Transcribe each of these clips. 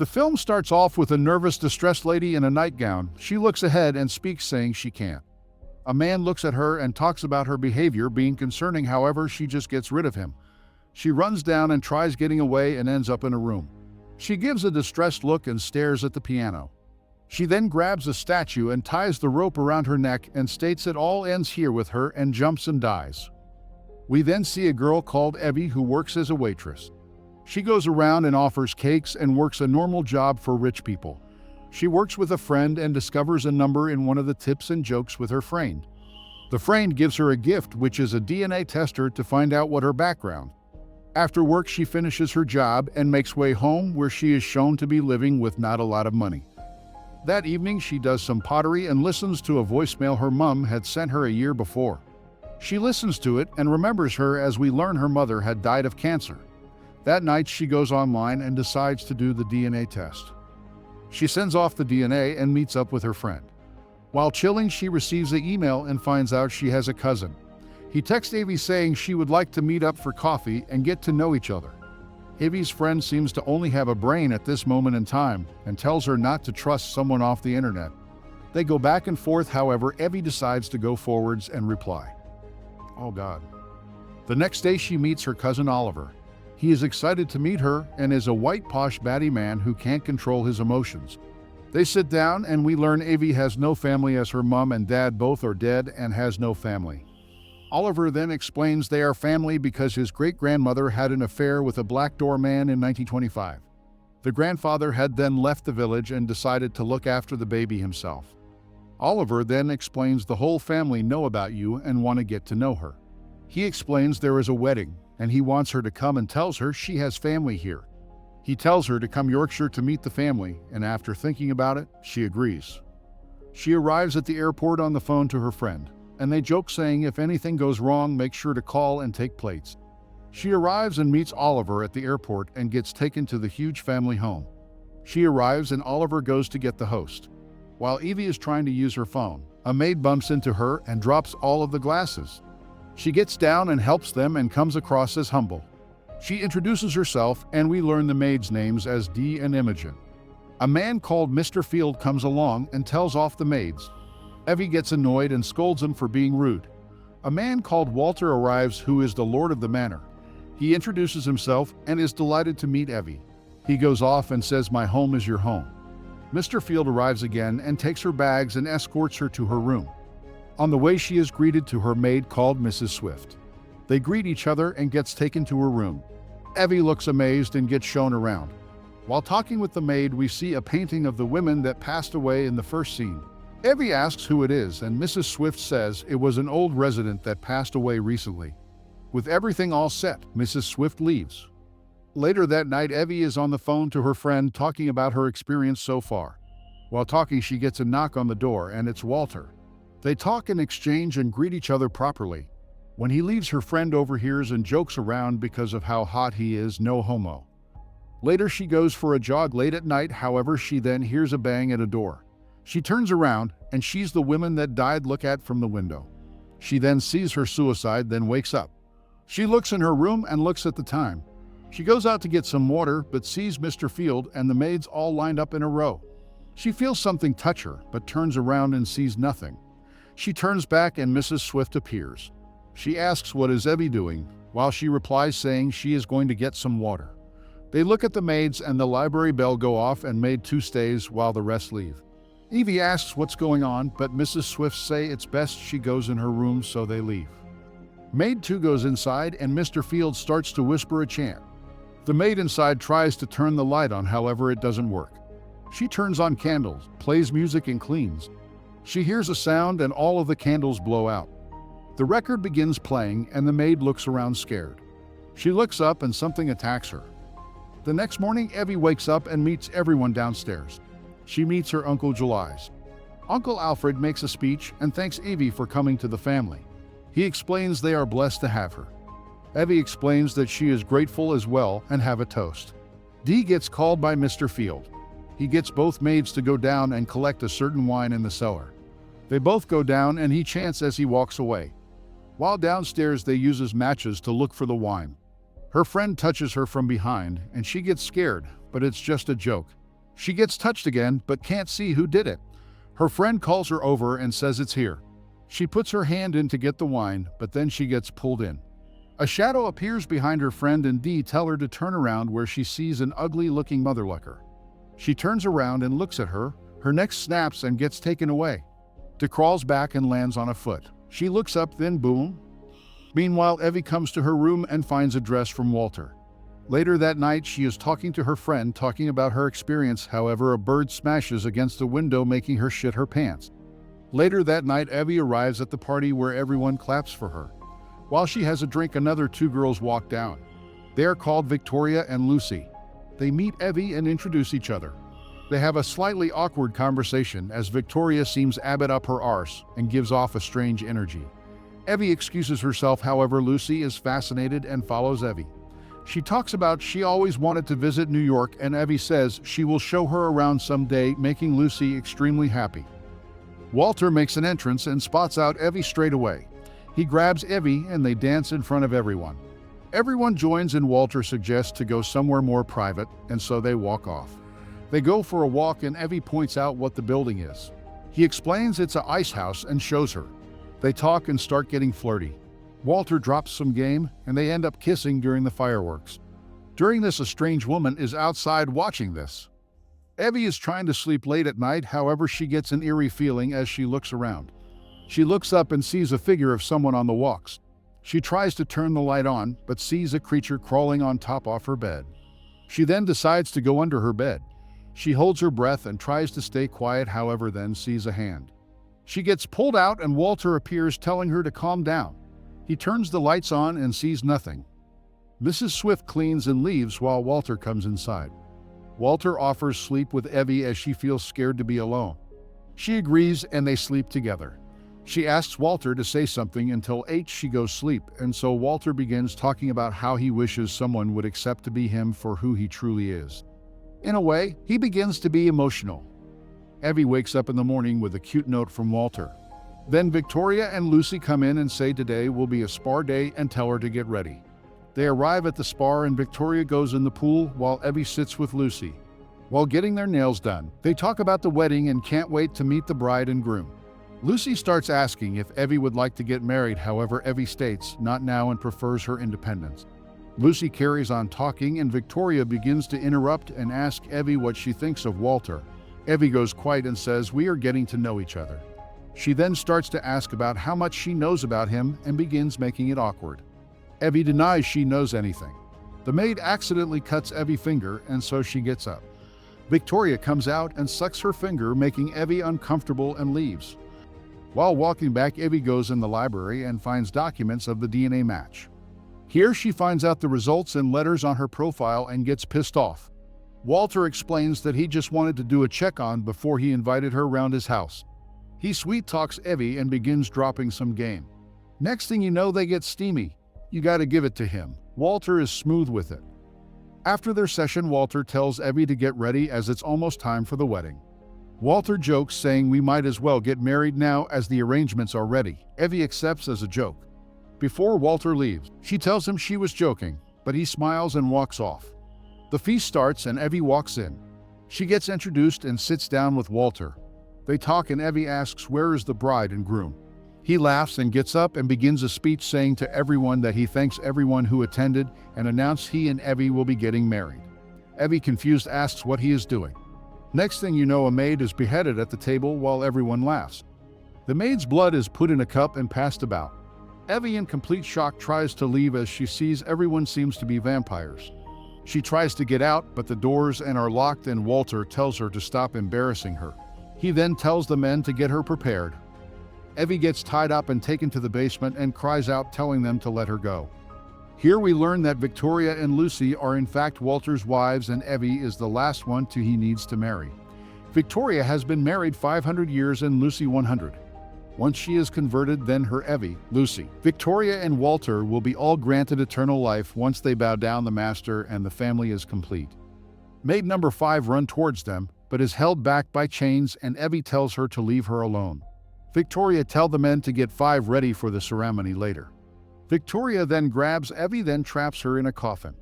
The film starts off with a nervous, distressed lady in a nightgown. She looks ahead and speaks, saying she can't. A man looks at her and talks about her behavior being concerning, however, she just gets rid of him. She runs down and tries getting away and ends up in a room. She gives a distressed look and stares at the piano. She then grabs a statue and ties the rope around her neck and states it all ends here with her and jumps and dies. We then see a girl called Evie who works as a waitress. She goes around and offers cakes and works a normal job for rich people. She works with a friend and discovers a number in one of the tips and jokes with her friend. The friend gives her a gift, which is a DNA tester to find out what her background. After work, she finishes her job and makes way home, where she is shown to be living with not a lot of money. That evening, she does some pottery and listens to a voicemail her mom had sent her a year before. She listens to it and remembers her, as we learn her mother had died of cancer. That night, she goes online and decides to do the DNA test. She sends off the DNA and meets up with her friend. While chilling, she receives an email and finds out she has a cousin. He texts Evie saying she would like to meet up for coffee and get to know each other. Evie's friend seems to only have a brain at this moment in time and tells her not to trust someone off the internet. They go back and forth, however, Evie decides to go forwards and reply. Oh God. The next day, she meets her cousin Oliver. He is excited to meet her and is a white posh baddie man who can't control his emotions. They sit down and we learn Evie has no family, as her mom and dad both are dead and has no family. Oliver then explains they are family because his great-grandmother had an affair with a black door man in 1925. The grandfather had then left the village and decided to look after the baby himself. Oliver then explains the whole family know about you and want to get to know her. He explains there is a wedding and he wants her to come and tells her she has family here. He tells her to come Yorkshire to meet the family, and after thinking about it, she agrees. She arrives at the airport on the phone to her friend, and they joke saying if anything goes wrong, make sure to call and take plates. She arrives and meets Oliver at the airport and gets taken to the huge family home. She arrives and Oliver goes to get the host. While Evie is trying to use her phone, a maid bumps into her and drops all of the glasses. She gets down and helps them and comes across as humble. She introduces herself and we learn the maids' names as Dee and Imogen. A man called Mr. Field comes along and tells off the maids. Evie gets annoyed and scolds him for being rude. A man called Walter arrives, who is the lord of the manor. He introduces himself and is delighted to meet Evie. He goes off and says, "My home is your home." Mr. Field arrives again and takes her bags and escorts her to her room. On the way, she is greeted to her maid called Mrs. Swift. They greet each other and gets taken to her room. Evie looks amazed and gets shown around. While talking with the maid, we see a painting of the women that passed away in the first scene. Evie asks who it is, and Mrs. Swift says it was an old resident that passed away recently. With everything all set, Mrs. Swift leaves. Later that night, Evie is on the phone to her friend talking about her experience so far. While talking, she gets a knock on the door and it's Walter. They talk and exchange and greet each other properly. When he leaves, her friend overhears and jokes around because of how hot he is, no homo. Later, she goes for a jog late at night, however, she then hears a bang at a door. She turns around and sees the women that died look at from the window. She then sees her suicide, then wakes up. She looks in her room and looks at the time. She goes out to get some water, but sees Mr. Field and the maids all lined up in a row. She feels something touch her, but turns around and sees nothing. She turns back and Mrs. Swift appears. She asks what is Evie doing, while she replies saying she is going to get some water. They look at the maids and the library bell go off and maid 2 stays while the rest leave. Evie asks what's going on, but Mrs. Swift say it's best she goes in her room, so they leave. Maid 2 goes inside and Mr. Field starts to whisper a chant. The maid inside tries to turn the light on, however it doesn't work. She turns on candles, plays music and cleans. She hears a sound and all of the candles blow out. The record begins playing and the maid looks around scared. She looks up and something attacks her. The next morning, Evie wakes up and meets everyone downstairs. She meets her Uncle Julius. Uncle Alfred makes a speech and thanks Evie for coming to the family. He explains they are blessed to have her. Evie explains that she is grateful as well and have a toast. Dee gets called by Mr. Field. He gets both maids to go down and collect a certain wine in the cellar. They both go down and he chants as he walks away. While downstairs, they uses matches to look for the wine. Her friend touches her from behind and she gets scared, but it's just a joke. She gets touched again, but can't see who did it. Her friend calls her over and says it's here. She puts her hand in to get the wine, but then she gets pulled in. A shadow appears behind her friend and Dee tell her to turn around where she sees an ugly-looking motherlucker. She turns around and looks at her neck snaps and gets taken away. Dee crawls back and lands on a foot. She looks up, then boom. Meanwhile, Evie comes to her room and finds a dress from Walter. Later that night, she is talking to her friend, talking about her experience. However, a bird smashes against the window, making her shit her pants. Later that night, Evie arrives at the party where everyone claps for her. While she has a drink, another two girls walk down. They are called Victoria and Lucy. They meet Evie and introduce each other. They have a slightly awkward conversation as Victoria seems a bit up her arse and gives off a strange energy. Evie excuses herself, however, Lucy is fascinated and follows Evie. She talks about she always wanted to visit New York, and Evie says she will show her around someday, making Lucy extremely happy. Walter makes an entrance and spots out Evie straight away. He grabs Evie and they dance in front of everyone. Everyone joins and Walter suggests to go somewhere more private, and so they walk off. They go for a walk and Evie points out what the building is. He explains it's an ice house and shows her. They talk and start getting flirty. Walter drops some game and they end up kissing during the fireworks. During this, a strange woman is outside watching this. Evie is trying to sleep late at night, however she gets an eerie feeling as she looks around. She looks up and sees a figure of someone on the walks. She tries to turn the light on, but sees a creature crawling on top of her bed. She then decides to go under her bed. She holds her breath and tries to stay quiet, however then sees a hand. She gets pulled out and Walter appears, telling her to calm down. He turns the lights on and sees nothing. Mrs. Swift cleans and leaves while Walter comes inside. Walter offers sleep with Evie as she feels scared to be alone. She agrees and they sleep together. She asks Walter to say something until 8 she goes sleep, and so Walter begins talking about how he wishes someone would accept to be him for who he truly is. In a way, he begins to be emotional. Evie wakes up in the morning with a cute note from Walter. Then Victoria and Lucy come in and say today will be a spa day and tell her to get ready. They arrive at the spa and Victoria goes in the pool while Evie sits with Lucy. While getting their nails done, they talk about the wedding and can't wait to meet the bride and groom. Lucy starts asking if Evie would like to get married, however Evie states not now and prefers her independence. Lucy carries on talking and Victoria begins to interrupt and ask Evie what she thinks of Walter. Evie goes quiet and says we are getting to know each other. She then starts to ask about how much she knows about him and begins making it awkward. Evie denies she knows anything. The maid accidentally cuts Evie's finger and so she gets up. Victoria comes out and sucks her finger, making Evie uncomfortable, and leaves. While walking back, Evie goes in the library and finds documents of the DNA match. Here she finds out the results and letters on her profile and gets pissed off. Walter explains that he just wanted to do a check-on before he invited her around his house. He sweet-talks Evie and begins dropping some game. Next thing you know, they get steamy. You gotta give it to him. Walter is smooth with it. After their session, Walter tells Evie to get ready as it's almost time for the wedding. Walter jokes, saying we might as well get married now as the arrangements are ready. Evie accepts as a joke. Before Walter leaves, she tells him she was joking, but he smiles and walks off. The feast starts and Evie walks in. She gets introduced and sits down with Walter. They talk and Evie asks where is the bride and groom. He laughs and gets up and begins a speech saying to everyone that he thanks everyone who attended and announced he and Evie will be getting married. Evie, confused, asks what he is doing. Next thing you know, a maid is beheaded at the table while everyone laughs. The maid's blood is put in a cup and passed about. Evie, in complete shock, tries to leave as she sees everyone seems to be vampires. She tries to get out, but the doors are locked and Walter tells her to stop embarrassing her. He then tells the men to get her prepared. Evie gets tied up and taken to the basement and cries out, telling them to let her go. Here we learn that Victoria and Lucy are in fact Walter's wives and Evie is the last one he needs to marry. Victoria has been married 500 years and Lucy 100. Once she is converted, then her Evie, Lucy, Victoria and Walter will be all granted eternal life once they bow down the master and the family is complete. Maid number 5 runs towards them, but is held back by chains and Evie tells her to leave her alone. Victoria tells the men to get 5 ready for the ceremony later. Victoria then grabs Evie, then traps her in a coffin.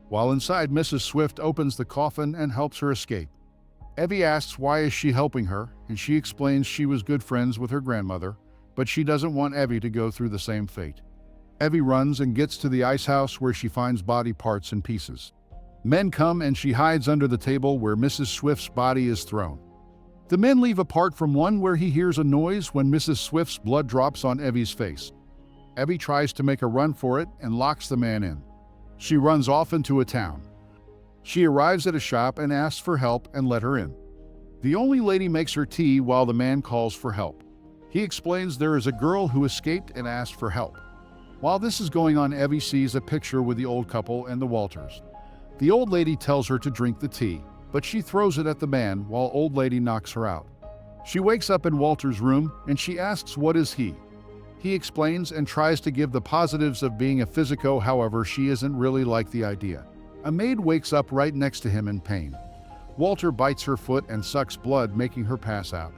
While inside, Mrs. Swift opens the coffin and helps her escape. Evie asks why is she helping her, and she explains she was good friends with her grandmother, but she doesn't want Evie to go through the same fate. Evie runs and gets to the ice house where she finds body parts and pieces. Men come and she hides under the table where Mrs. Swift's body is thrown. The men leave apart from one where he hears a noise when Mrs. Swift's blood drops on Evie's face. Evie tries to make a run for it and locks the man in. She runs off into a town. She arrives at a shop and asks for help and let her in. The only lady makes her tea while the man calls for help. He explains there is a girl who escaped and asked for help. While this is going on, Evie sees a picture with the old couple and the Walters. The old lady tells her to drink the tea, but she throws it at the man while old lady knocks her out. She wakes up in Walter's room and she asks what is he. He explains and tries to give the positives of being a physico, however she isn't really like the idea. A maid wakes up right next to him in pain. Walter bites her foot and sucks blood, making her pass out.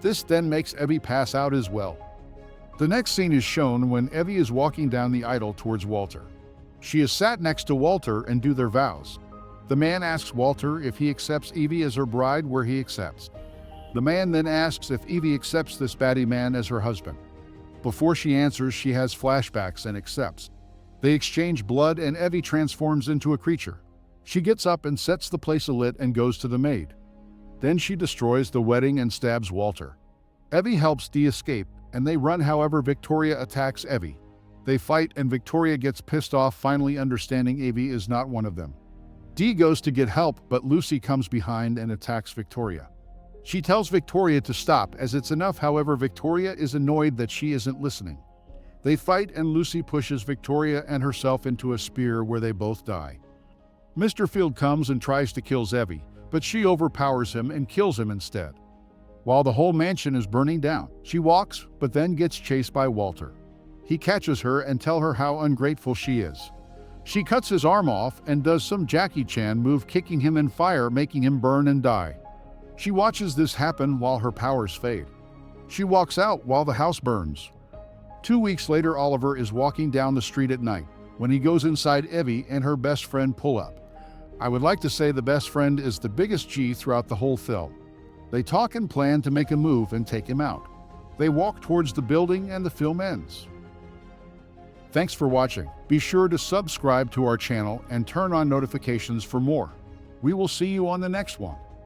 This then makes Evie pass out as well. The next scene is shown when Evie is walking down the aisle towards Walter. She is sat next to Walter and do their vows. The man asks Walter if he accepts Evie as her bride, where he accepts. The man then asks if Evie accepts this baddie man as her husband. Before she answers, she has flashbacks and accepts. They exchange blood and Evie transforms into a creature. She gets up and sets the place alight and goes to the maid. Then she destroys the wedding and stabs Walter. Evie helps Dee escape and they run, however Victoria attacks Evie. They fight and Victoria gets pissed off, finally understanding Evie is not one of them. Dee goes to get help, but Lucy comes behind and attacks Victoria. She tells Victoria to stop as it's enough, however Victoria is annoyed that she isn't listening. They fight and Lucy pushes Victoria and herself into a spear where they both die. Mr. Field comes and tries to kill Evie, but she overpowers him and kills him instead. While the whole mansion is burning down, she walks, but then gets chased by Walter. He catches her and tells her how ungrateful she is. She cuts his arm off and does some Jackie Chan move, kicking him in fire, making him burn and die. She watches this happen while her powers fade. She walks out while the house burns. 2 weeks later, Oliver is walking down the street at night when he goes inside Evie and her best friend pull up. I would like to say the best friend is the biggest G throughout the whole film. They talk and plan to make a move and take him out. They walk towards the building and the film ends. Thanks for watching. Be sure to subscribe to our channel and turn on notifications for more. We will see you on the next one.